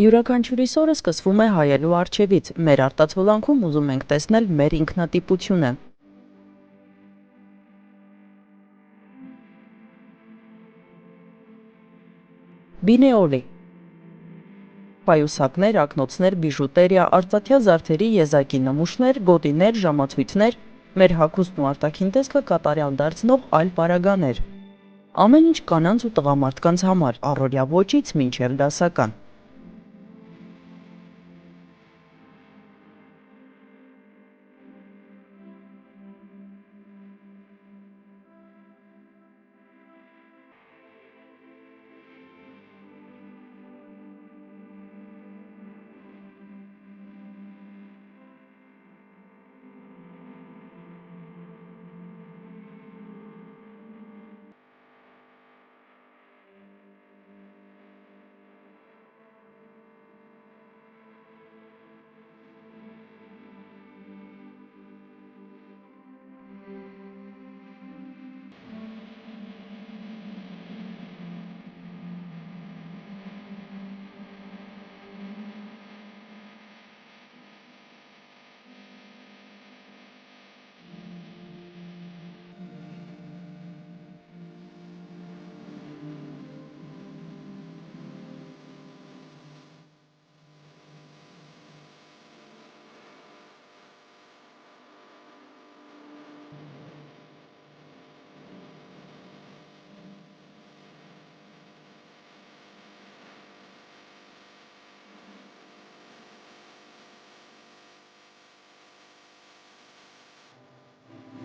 Յուրաքանչյուրիս օրը սկսվում է հայելու առջևից, մեր արտացոլանքում ուզում ենք տեսնել մեր ինքնատիպությունը։ Բինեոլի պայուսակներ, ակնոցներ, բիժուտերիա, արծաթյա զարդերի եզակի նմուշներ, գոտիներ, ժամացույցներ, մեր հագուստն ու արտաքին տեսքը կատարյալ դարձնող այլ պարագաներ։ Ամեն ինչ կանանց ու տղամարդկանց համար, առօրյա ոճից մինչև դասական։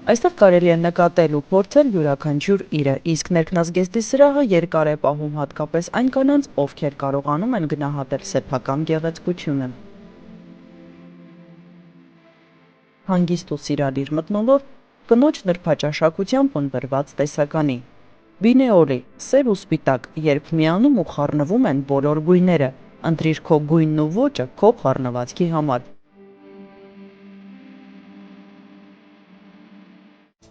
Այստեղ կարելի է նկատել ու փորձել յուրաքանչյուր իրը, իսկ ներքնազգեստի սրահը երկար է պահում հատկապես այն կանանց, ովքեր կարողանում են գնահատել սեփական գեղեցկությունը։ Հանգիստ ու սիրալիր մթնոլորտ կնոջ նրբաճաշակությամբ ընտրված տեսականի։ Բինեոլի սև ու սպիտակ, երբ միանում ու խառնվում են բոլոր գույները, ընտրիր քո գույնն ու ոճը քո խառնվածքի համար։